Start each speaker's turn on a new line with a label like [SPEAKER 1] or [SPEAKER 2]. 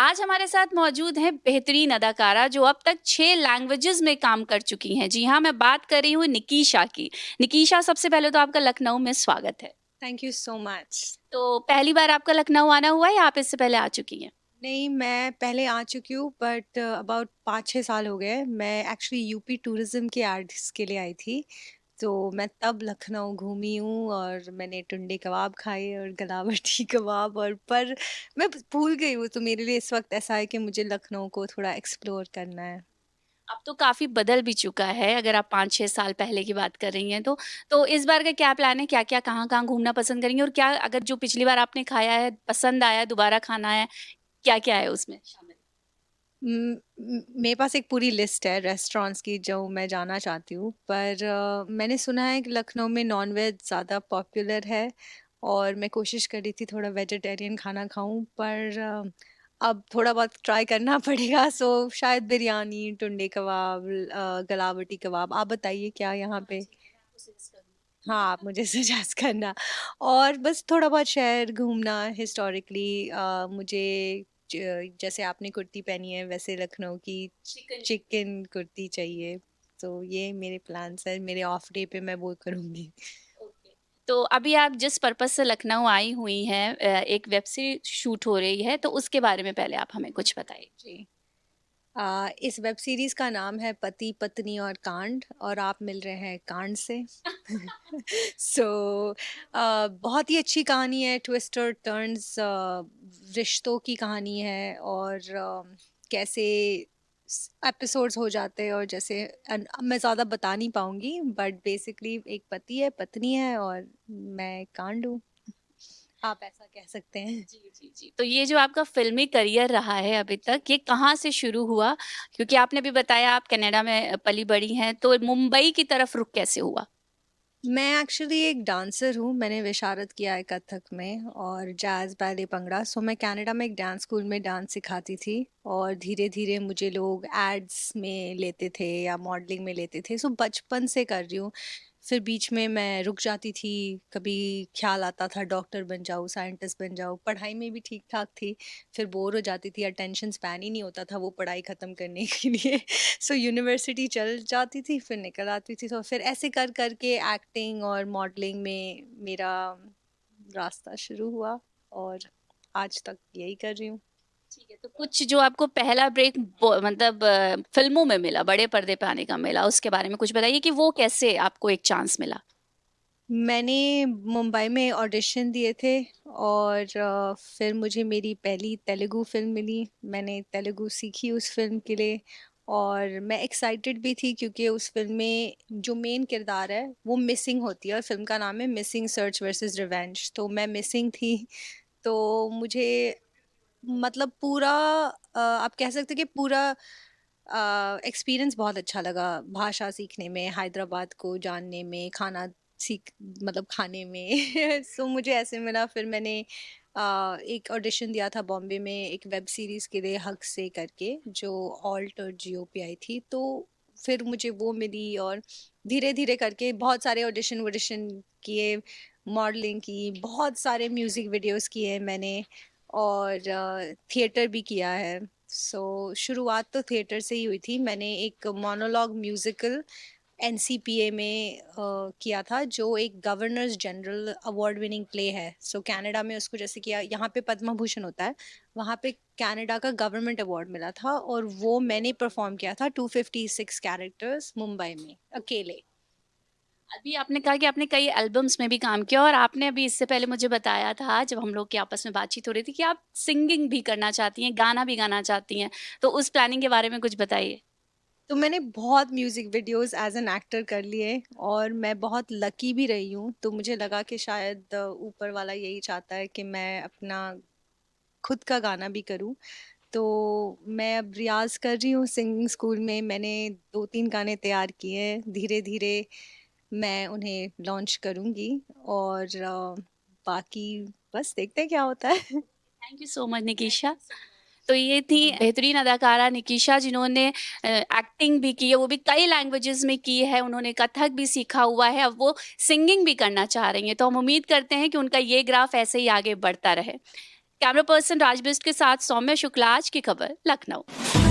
[SPEAKER 1] आज हमारे साथ मौजूद हैं बेहतरीन अदाकारा जो अब तक 6 लैंग्वेजेज़ में काम कर चुकी हैं। जी हाँ, मैं बात कर रही हूँ निकीशा की। निकीशा, सबसे पहले तो आपका लखनऊ में स्वागत है।
[SPEAKER 2] Thank you so much.
[SPEAKER 1] तो पहली बार आपका लखनऊ आना हुआ है या आप इससे पहले आ चुकी हैं?
[SPEAKER 2] नहीं, मैं पहले आ चुकी हूँ बट अबाउट 5-6 साल हो गए। मैं एक्चुअली यूपी टूरिज़्म के एड्स के लिए आई थी, तो मैं तब लखनऊ घूमी हूँ और मैंने टुंडे कबाब खाए और गलावटी कबाब और पर मैं भूल गई हूँ, तो मेरे लिए इस वक़्त ऐसा है कि मुझे लखनऊ को थोड़ा एक्सप्लोर करना है।
[SPEAKER 1] अब तो काफ़ी बदल भी चुका है, अगर आप 5-6 साल पहले की बात कर रही हैं तो। तो इस बार का क्या प्लान है? क्या-क्या, कहाँ-कहाँ घूमना पसंद करेंगी? और क्या अगर जो पिछली बार आपने खाया है, पसंद आया, दोबारा खाना है, क्या-क्या है उसमें शामिल?
[SPEAKER 2] मेरे पास एक पूरी लिस्ट है रेस्टोरेंट्स की जो मैं जाना चाहती हूँ, पर मैंने सुना है कि लखनऊ में नॉन-वेज ज़्यादा पॉपुलर है और मैं कोशिश कर रही थी थोड़ा वेजिटेरियन खाना खाऊँ, पर अब थोड़ा बहुत ट्राई करना पड़ेगा, सो शायद बिरयानी, टुंडे कबाब, गलावटी कबाब। आप बताइए क्या यहाँ
[SPEAKER 1] हाँ
[SPEAKER 2] पे?
[SPEAKER 1] जी, मैं आपको सजेस्ट करूँगी।
[SPEAKER 2] हाँ, आप मुझे सजेस्ट करना। और बस थोड़ा बहुत शहर घूमना हिस्टोरिकली, मुझे जैसे आपने कुर्ती पहनी है वैसे लखनऊ की
[SPEAKER 1] चिकन
[SPEAKER 2] चिकन कुर्ती चाहिए। तो ये मेरे प्लान्स हैं, मेरे ऑफ डे पे मैं वो करूँगी।
[SPEAKER 1] ओके। तो अभी आप जिस पर्पज़ से लखनऊ आई हुई हैं, एक वेब सीरीज़ शूट हो रही है, तो उसके बारे में पहले आप हमें कुछ बताइए?
[SPEAKER 2] जी। इस वेब सीरीज़ का नाम है पति, पत्नी और कांड और आप मिल रहे हैं कांड से। सो बहुत ही अच्छी कहानी है, ट्विस्ट और टर्न्स, रिश्तों की कहानी है और कैसे एपिसोड्स हो जाते हैं और जैसे मैं ज़्यादा बता नहीं पाऊंगी, बट बेसिकली एक पति है, पत्नी है और मैं कांड हूँ, आप ऐसा कह सकते हैं।
[SPEAKER 1] जी, जी, जी। तो ये जो आपका फ़िल्मी करियर रहा है अभी तक, ये कहाँ से शुरू हुआ? क्योंकि आपने अभी बताया आप कनाडा में पली-बड़ी हैं, तो मुंबई की तरफ रुख कैसे हुआ?
[SPEAKER 2] मैं एक्चुअली एक डांसर हूँ, मैंने विशारद किया है कथक में और जैज़, बैले, भंगड़ा। सो मैं कनाडा में एक डांस स्कूल में डांस सिखाती थी और धीरे-धीरे मुझे लोग एड्स में लेते थे या मॉडलिंग में लेते थे। सो बचपन से कर रही हूँ। फिर बीच में मैं रुक जाती थी, कभी ख़्याल आता था डॉक्टर बन जाऊँ, साइंटिस्ट बन जाऊँ। पढ़ाई में भी ठीक-ठाक थी, फिर बोर हो जाती थी, अटेंशन स्पैन ही नहीं होता था वो पढ़ाई ख़त्म करने के लिए। सो यूनिवर्सिटी चल जाती थी, फिर निकल आती थी, तो फिर ऐसे कर के एक्टिंग और मॉडलिंग में मेरा रास्ता शुरू हुआ और आज तक यही कर रही हूँ।
[SPEAKER 1] ठीक है, तो कुछ जो आपको पहला ब्रेक मतलब फ़िल्मों में मिला, बड़े पर्दे पे आने का मिला, उसके बारे में कुछ बताइए कि वो कैसे आपको एक चांस मिला?
[SPEAKER 2] मैंने मुंबई में ऑडिशन दिए थे और फिर मुझे मेरी पहली तेलुगु फ़िल्म मिली। मैंने तेलुगु सीखी उस फ़िल्म के लिए और मैं एक्साइटेड भी थी क्योंकि उस फ़िल्म में जो मेन किरदार है, वो मिसिंग होती है और फ़िल्म का नाम है मिसिंग सर्च वर्सेस रिवेंज। तो मैं मिसिंग थी, तो मुझे मतलब पूरा आप कह सकते हैं कि पूरा एक्सपीरियंस बहुत अच्छा लगा, भाषा सीखने में, हैदराबाद को जानने में, खाना सीख मतलब खाने में। सो मुझे ऐसे मिला, फिर मैंने एक ऑडिशन दिया था बॉम्बे में एक वेब सीरीज़ के लिए हक से करके जो ऑल्ट और जियो पे आई थी, तो फिर मुझे वो मिली और धीरे-धीरे करके बहुत सारे ऑडिशन-वॉडिशन किए, मॉडलिंग की, बहुत सारे म्यूज़िक वीडियोज़ किए मैंने और थिएटर भी किया है। शुरुआत तो थिएटर से ही हुई थी। मैंने एक मोनोलॉग म्यूज़िकल एनसीपीए में किया था जो एक governors general award winning play है। कनाडा में उसको जैसे कि यहाँ पे पद्म भूषण होता है, वहाँ पे कनाडा का गवर्नमेंट अवार्ड मिला था और वो मैंने परफ़ॉर्म किया था 256 कैरेक्टर्स मुंबई में अकेले।
[SPEAKER 1] अभी आपने कहा कि आपने कई एल्बम्स में भी काम किया और आपने अभी इससे पहले मुझे बताया था जब हम लोग की आपस में बातचीत हो रही थी कि आप सिंगिंग भी करना चाहती हैं, गाना भी गाना चाहती हैं। तो उस प्लानिंग के बारे में कुछ बताइए?
[SPEAKER 2] तो मैंने बहुत music videos as an actor कर लिए और मैं बहुत लकी भी रही हूँ, तो मुझे लगा कि शायद ऊपर वाला यही चाहता है कि मैं अपना खुद का गाना भी करूँ। तो मैं अब रियाज़ कर रही हूँ सिंगिंग स्कूल में, मैंने 2-3 गाने तैयार किए हैं, धीरे-धीरे मैं उन्हें लॉन्च करूँगी और बाकी बस देखते हैं क्या होता है।
[SPEAKER 1] Thank you so much Nikisha. तो ये थी बेहतरीन अदाकारा निकीशा जिन्होंने एक्टिंग भी की है, वो भी कई लैंग्वेजेज़ में की है, उन्होंने कथक भी सीखा हुआ है, अब वो सिंगिंग भी करना चाह रही हैं। तो हम उम्मीद करते हैं कि उनका ये ग्राफ़ ऐसे ही आगे बढ़ता रहे। कैमरा पर्सन राज बिस्ट के साथ सौम्या शुक्ला, आज की खबर, लखनऊ।